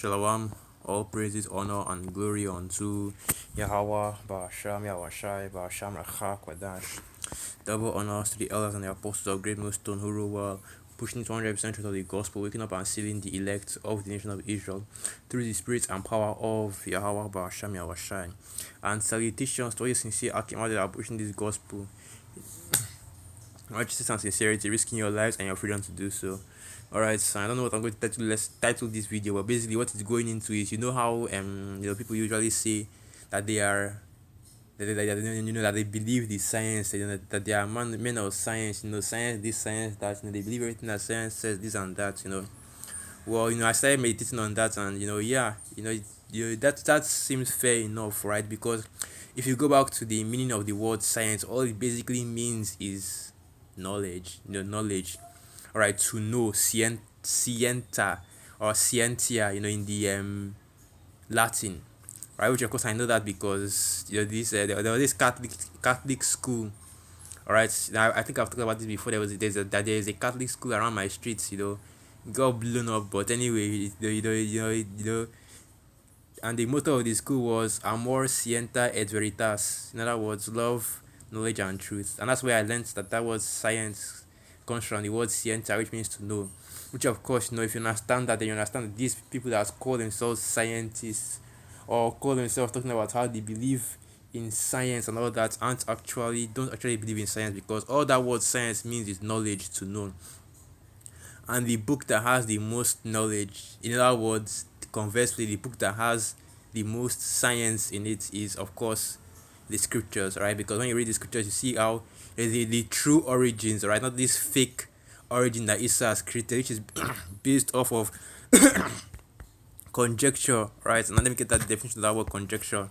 Shalom, all praises, honor, and glory unto Yahweh, Ba'asham, Yahweh Ba'asham, Rachak, Wadash. Double honors to the elders and the apostles of Great Millstone who rule well, pushing 200% truth of the gospel, waking up and sealing the elect of the nation of Israel through the spirit and power of Yahweh, Ba'asham, Yahweh. And salutations to all you sincere Akimah that are pushing this gospel. Righteousness and sincerity, risking your lives and your freedom to do so. Alright, so I don't know what I'm going to title. Let's title this video, but basically, what it's going into is, you know how people usually say that they are that they believe the science, that they are men of science, science this, science that, they believe everything that science says, this and that. Well, I started meditating on that, and that seems fair enough, right? Because if you go back to the meaning of the word science, all it basically means is knowledge. Knowledge. All right, to know, scienta or scientia, in the Latin, right? Which of course I know that because there was this Catholic school. All right, now I think I've talked about this before. There is a Catholic school around my streets. Got blown up, but anyway, and the motto of the school was Amor Scienta et Veritas. In other words, love, knowledge, and truth. And that's where I learned that word science comes from the word scienta, which means to know. Which, of course, if you understand that, then you understand that these people that call themselves scientists or call themselves talking about how they believe in science and all that don't actually believe in science, because all that word science means is knowledge, to know. And the book that has the most knowledge, in other words, conversely, the book that has the most science in it is, of course, the scriptures, right? Because when you read the scriptures, you see how the true origins, right? Not this fake origin that Isa has created, which is based off of conjecture, right? And let me get that definition of that word conjecture.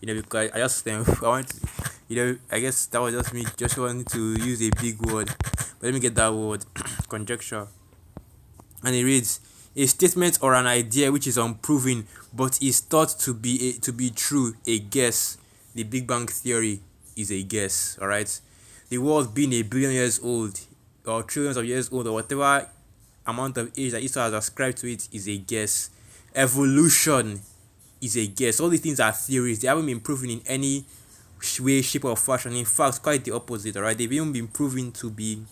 Because I just I want, I guess that was just me just wanting to use a big word, but let me get that word conjecture. And it reads, a statement or an idea which is unproven but is thought to be true, a guess. The Big Bang Theory is a guess. All right, the world being a billion years old or trillions of years old or whatever amount of age that Esau has ascribed to it is a guess. Evolution is a guess. All these things are theories. They haven't been proven in any way, shape, or fashion. In fact, quite the opposite. All right, they've even been proven to be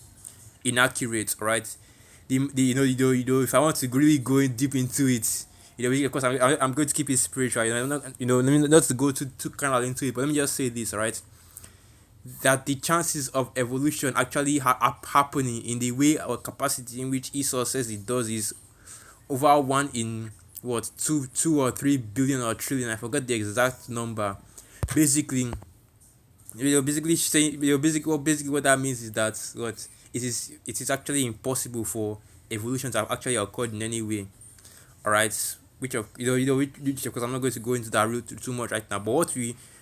inaccurate. All right. If I want to really go in deep into it, of course I'm going to keep it spiritual. I'm not, let me not to go too kind of into it, but let me just say this, all right? That the chances of evolution actually happening in the way or capacity in which Esau says it does is over 1 in what 2 or 3 billion or trillion. I forgot the exact number. Basically, basically saying, basically what that means is that it is actually impossible for evolution to have actually occurred in any way. All right, which of which of course I'm not going to go into that route too much right now. But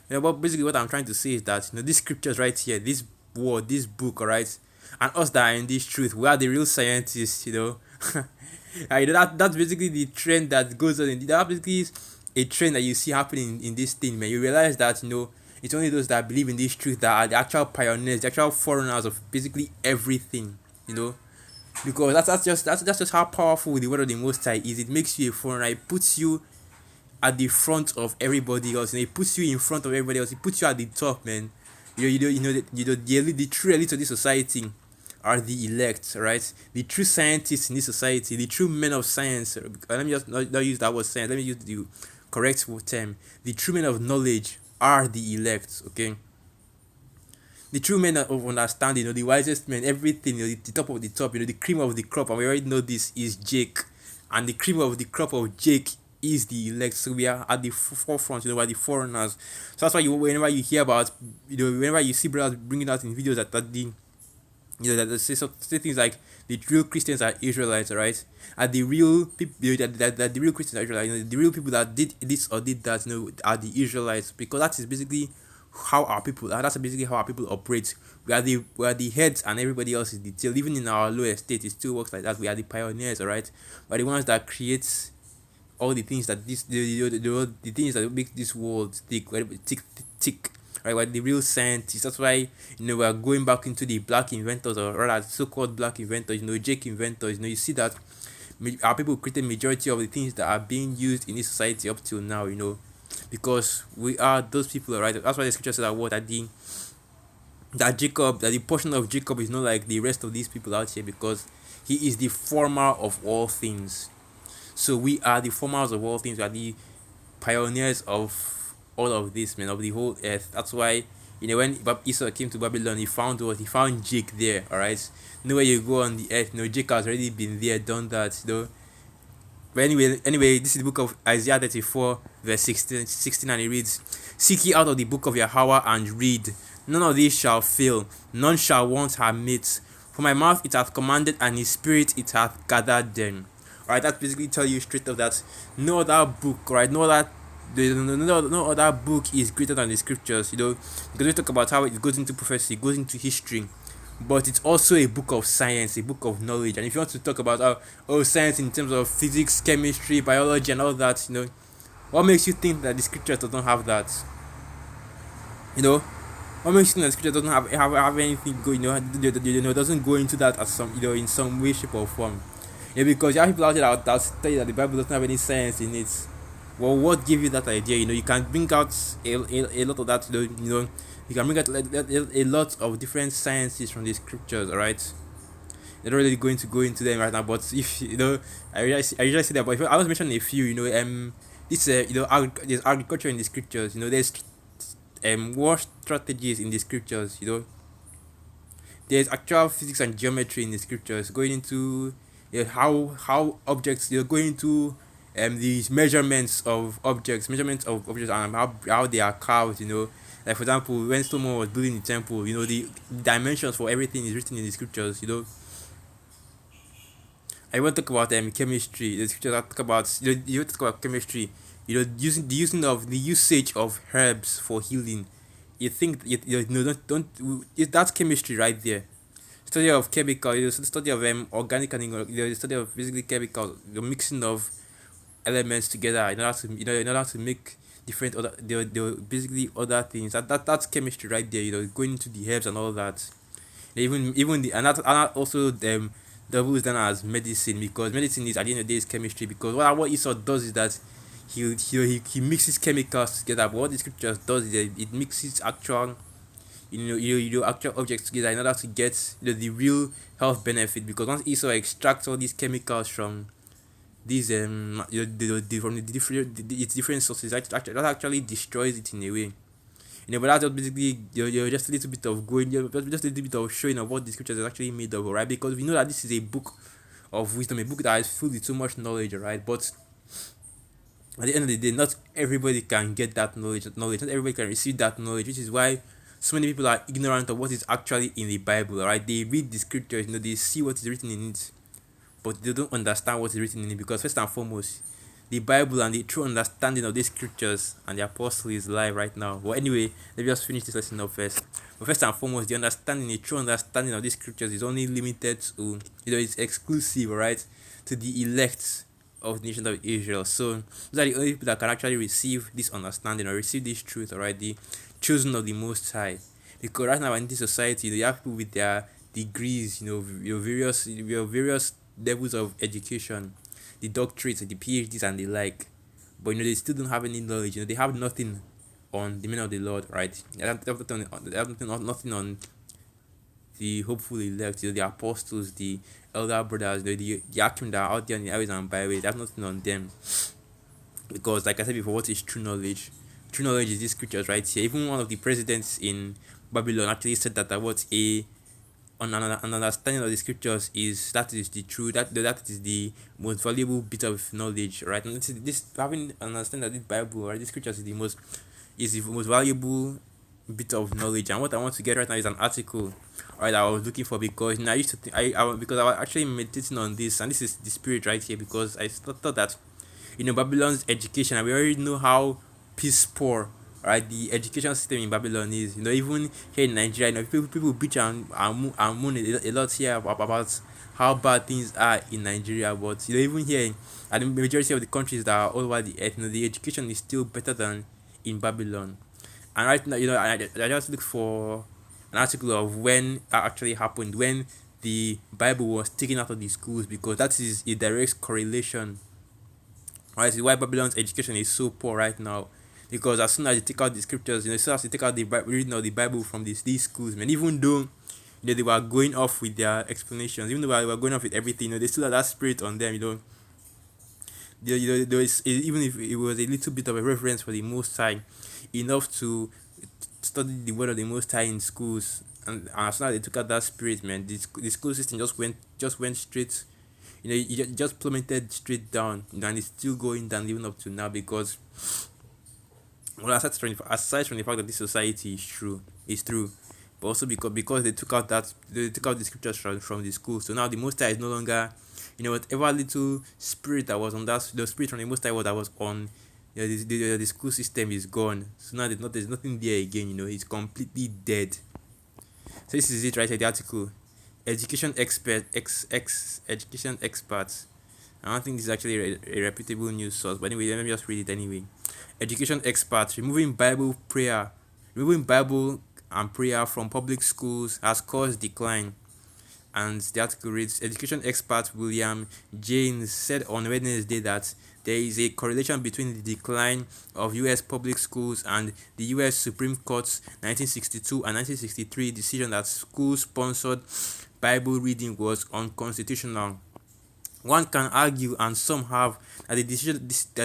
but basically what I'm trying to say is that these scriptures right here, this word, this book, all right, and us that are in this truth, we are the real scientists. That's basically the trend that goes on. That basically is a trend that you see happening in this thing, man. You realize that it's only those that believe in this truth that are the actual pioneers, the actual forerunners of basically everything, because that's just how powerful the word of the Most High is. It makes you a foreigner. It puts you at the front of everybody else. It puts you in front of everybody else. It puts you at the top, man. The true elite of this society are the elect, right? The true scientists in this society, the true men of science. Let me just not use that word science. Let me use the correct term. The true men of knowledge are the elect. Okay. The true men of understanding, the wisest men, everything, the top of the top, the cream of the crop, and we already know this is Jake, and the cream of the crop of Jake is the elect. So we are at the forefront, we are the foreigners. So that's why whenever you hear about, whenever you see brothers bringing out in videos that that they say things like the real Christians are Israelites, right? And the real people that the real Christians are Israelites, the real people that did this or did that, are the Israelites, because that is basically how our people are. That's basically how our people operate. We are the heads and everybody else is the tail. Even in our lower state, it still works like that. We are the pioneers, alright? We're the ones that create all the things that the things that make this world tick. Right, we're the real scientists. That's why we are going back into the black inventors, or rather so-called black inventors. Jake inventors. You see that our people created majority of the things that are being used in this society up till now, because we are those people, right? That's why the scripture says that what that the portion of Jacob is not like the rest of these people out here, because he is the former of all things. So we are the formers of all things. We are the pioneers of all of this, man, of the whole earth. That's why, when Esau came to Babylon, he found what? He found Jake there, alright? Nowhere you go on the earth, Jake has already been there, done that. But anyway, this is the book of Isaiah 34, verse 16, and it reads, "Seek ye out of the book of Yahweh and read. None of these shall fail, none shall want her mate. For my mouth it hath commanded, and his spirit it hath gathered them." Alright, that basically tell you straight up that no other book, right? No other book is greater than the scriptures, because we talk about how it goes into prophecy, it goes into history, but it's also a book of science, a book of knowledge. And if you want to talk about science in terms of physics, chemistry, biology, and all that, what makes you think that the scriptures don't have that? What makes you think that the scripture doesn't have anything going? Doesn't go into that as some in some way, shape, or form. Because you have people out there that tell you that the Bible doesn't have any science in it. Well, what gave you that idea? You can bring out a lot of that. You can bring out a lot of different sciences from the scriptures. All right, they're not really going to go into them right now. But if I usually say that. But if I was mentioning a few, this there's agriculture in the scriptures. There's war strategies in the scriptures. There's actual physics and geometry in the scriptures, going into how objects, going into these measurements of objects, and how they are carved. Like for example, when Solomon was building the temple, the dimensions for everything is written in the scriptures. I want to talk about chemistry. The scriptures that talk about talk about chemistry. Using the usage of herbs for healing. You think don't that's chemistry right there. Study of chemical, study of organic and the study of basically chemical, the mixing of elements together in order to make different other basically other things. That's chemistry right there. Going into the herbs and all that. Even the and that also doubles down as medicine, because medicine is at the end of the day is chemistry, because what Esau does is that he mixes chemicals together. But what the scriptures does is that it mixes actual actual objects together in order to get the real health benefit. Because once Esau extracts all these chemicals from these from the its different sources, that actually destroys it in a way. But that's just basically just a little bit of going, just a little bit of showing of what the scriptures is actually made of, right? Because we know that this is a book of wisdom, a book that is filled with so much knowledge, right? But at the end of the day, not everybody can get that knowledge. Not everybody can receive that knowledge, which is why so many people are ignorant of what is actually in the Bible, right? They read the scriptures, they see what is written in it, but they don't understand what is written in it, because first and foremost, the Bible and the true understanding of these scriptures and the apostle is live right now. But anyway, let me just finish this lesson up first. But first and foremost, the true understanding of these scriptures is only limited to, it's exclusive, right, to the elect of the nation of Israel. So those are the only people that can actually receive this understanding or receive this truth, alright, the chosen of the Most High. Because right now in this society, you have people with their degrees, various levels of education, the doctorates, the PhDs, and the like. But they still don't have any knowledge. They have nothing on the men of the Lord, right? They have nothing on the hopeful elect, the apostles, the elder brothers, the Akim that are out there in the highways and byways. They have nothing on them. Because, like I said before, what is true knowledge? True knowledge is these scriptures right here. Even one of the presidents in Babylon actually said that an understanding of the scriptures is that is the true that is the most valuable bit of knowledge, right? And this having understanding that this Bible, right, this scriptures is the most valuable bit of knowledge. And what I want to get right now is an article, right, I was looking for, because I used to think because I was actually meditating on this, and this is the spirit right here, because I thought that Babylon's education, and we already know how piss poor, right, the education system in Babylon is. Even here in Nigeria, people bitch and moan a lot here about how bad things are in Nigeria. But even here, and the majority of the countries that are all over the earth, the education is still better than in Babylon. And right now, I just look for an article of when that actually happened, when the Bible was taken out of the schools, because that is a direct correlation. Right, is why Babylon's education is so poor right now. Because as soon as you take out the scriptures, as soon as you take out the reading of the Bible from these schools, man, even though they were going off with their explanations, even though they were going off with everything, they still had that spirit on them. There is, even if it was a little bit of a reference for the Most High, enough to study the word of the Most High in schools, and as soon as they took out that spirit, man, the school system just went straight. It just plummeted straight down, and it's still going down even up to now, because, well, aside from the fact that this society is true, but also because they took out the scriptures from the school. So now the Most High is no longer, whatever little spirit that was on the spirit from the Most High that was on, the school system is gone. So now there's nothing there again. It's completely dead. So this is it right here, the article. Education experts. I don't think this is actually a reputable news source, but anyway, let me just read it anyway. Education experts: removing Bible and prayer from public schools has caused decline. And the article reads: education expert William James said on Wednesday that there is a correlation between the decline of U.S. public schools and the U.S. Supreme Court's 1962 and 1963 decision that school-sponsored Bible reading was unconstitutional. One can argue, and some have, that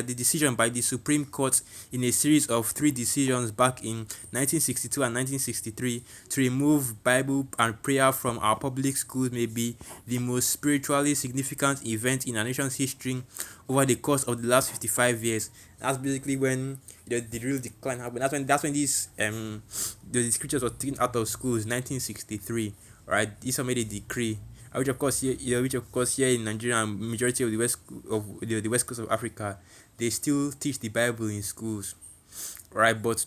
the decision by the Supreme Court in a series of three decisions back in 1962 and 1963 to remove Bible and prayer from our public schools may be the most spiritually significant event in our nation's history over the course of the last 55 years. That's basically when the real decline happened. That's when the scriptures were taken out of schools, 1963. Right, this made a decree, which of course here in Nigeria and majority of the west coast of Africa, they still teach the Bible in schools, right? But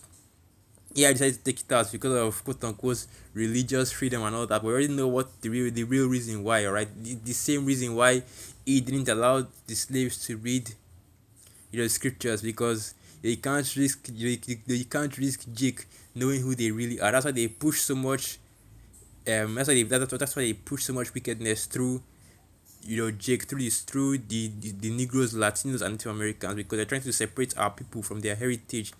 yeah, I decided to take it out because of quote unquote religious freedom and all that. But we already know what the real reason why, alright? The same reason why he didn't allow the slaves to read scriptures, because you can't risk Jake knowing who they really are. That's why they push so much. That's why they push so much wickedness through, Jake, through the Negroes, Latinos, and Native Americans, because they're trying to separate our people from their heritage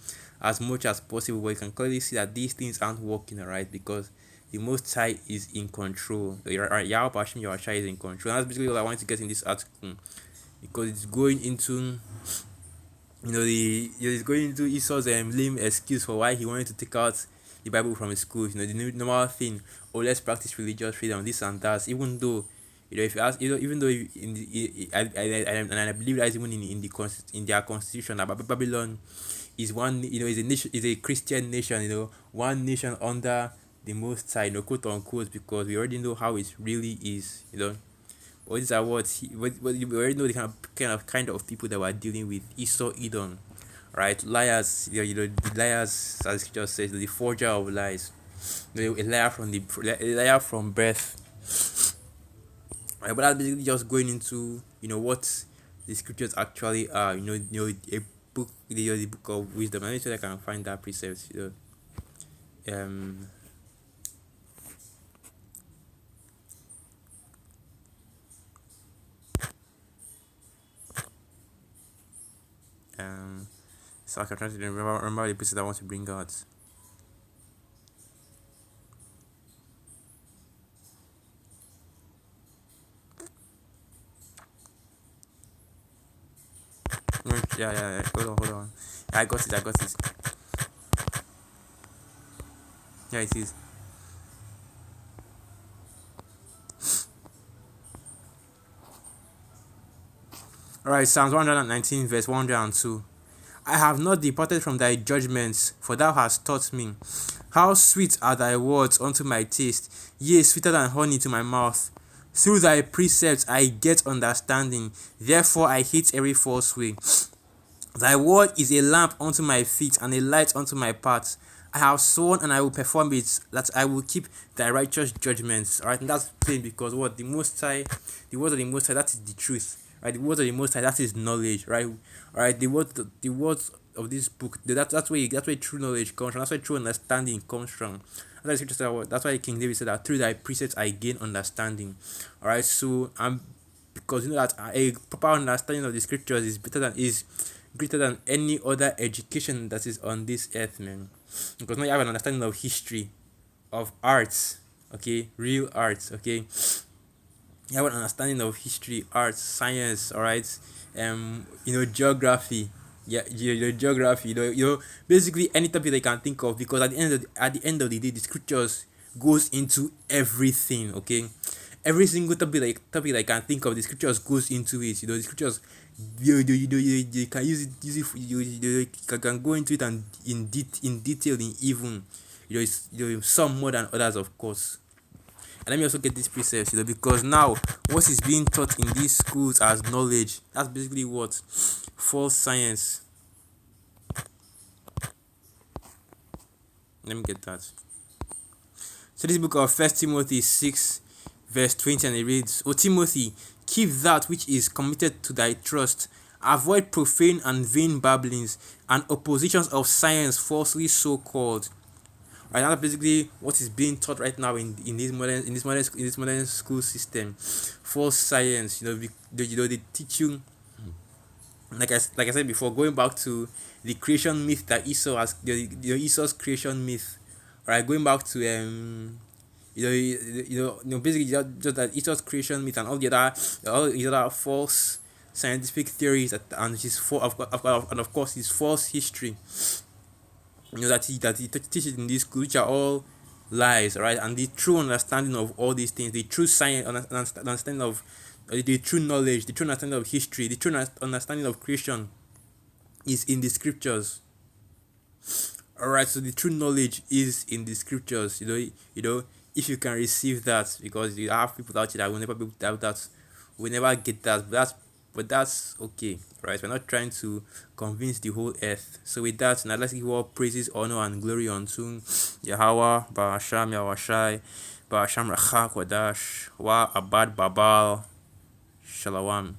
as much as possible. But you can clearly see that these things aren't working, alright, because the Most High is in control. Yahweh Hashem Yahushua is in control. And that's basically all I wanted to get in this article, because it's going into it's going into Esau's lame excuse for why he wanted to take out the Bible from his schools. The normal thing, oh, let's practice religious freedom, this and that. Even though, if you ask, even though in the, I believe that even in their constitution, that Babylon is one, is a nation, is a Christian nation, one nation under the Most High, quote unquote, because we already know how it really is. But these are we already know the kind of people that we're dealing with. Esau, Edom, right? Liars, the liars, as scripture says, the forger of lies, a liar from birth. Right, but that's basically just going into what the scriptures actually are. A book, the book of wisdom. Let me see if I can find that precept. Um. So I can try to remember the pieces I want to bring out. Yeah. Hold on. I got it. Yeah, it is. Alright, Psalms 119, verse 102. I have not departed from thy judgments, for thou hast taught me. How sweet are thy words unto my taste, yea, sweeter than honey to my mouth. Through thy precepts I get understanding, therefore I hate every false way. Thy word is a lamp unto my feet and a light unto my path. I have sworn and I will perform it, that I will keep thy righteous judgments. Alright, and that's plain, because what the Most High, the word of the Most High, that is the truth. Right, the words of the Most High, that is knowledge. Right, the words of this book. That's where true knowledge comes from. That's where true understanding comes from. That's why King David said that through thy precepts I gain understanding. All right, so because you know that a proper understanding of the scriptures is greater than any other education that is on this earth, man. Because now you have an understanding of history, of arts, okay, real arts, okay. You have an understanding of history, arts, science, all right, geography. Yeah, geography. Basically any topic that you can think of. Because at the end of the day, the scriptures goes into everything. Okay, every single topic that you can think of, the scriptures goes into it. The scriptures, you can use it. You can go into it and in detail, in even, some more than others, of course. And let me also get this precepts, because now what is being taught in these schools as knowledge, that's basically what? False science. Let me get that. So this book of First Timothy 6, verse 20, and it reads, O Timothy, keep that which is committed to thy trust. Avoid profane and vain babblings and oppositions of science falsely so called. Right, that's basically what is being taught right now in this modern school system. False science, they teach you, like I said before, going back to the creation myth that Esau has, the Esau's creation myth. Right, going back to basically just that Esau's creation myth and all the other false scientific theories and his and of course his false history, that he teaches in this school, which are all lies, right? And the true understanding of all these things, the true science, understanding of the true knowledge, the true understanding of history, the true understanding of creation is in the scriptures. All right, so the true knowledge is in the scriptures. If you can receive that, because you have people out here that will never be able to have that, will never get that. But that's okay, right? We're not trying to convince the whole earth. So with that, now let's give all praises, honor, and glory unto Yahweh, Ba'asham Yahwashai, Ba'asham Rachak Wadash, Wa Abad Babal, Shalawam.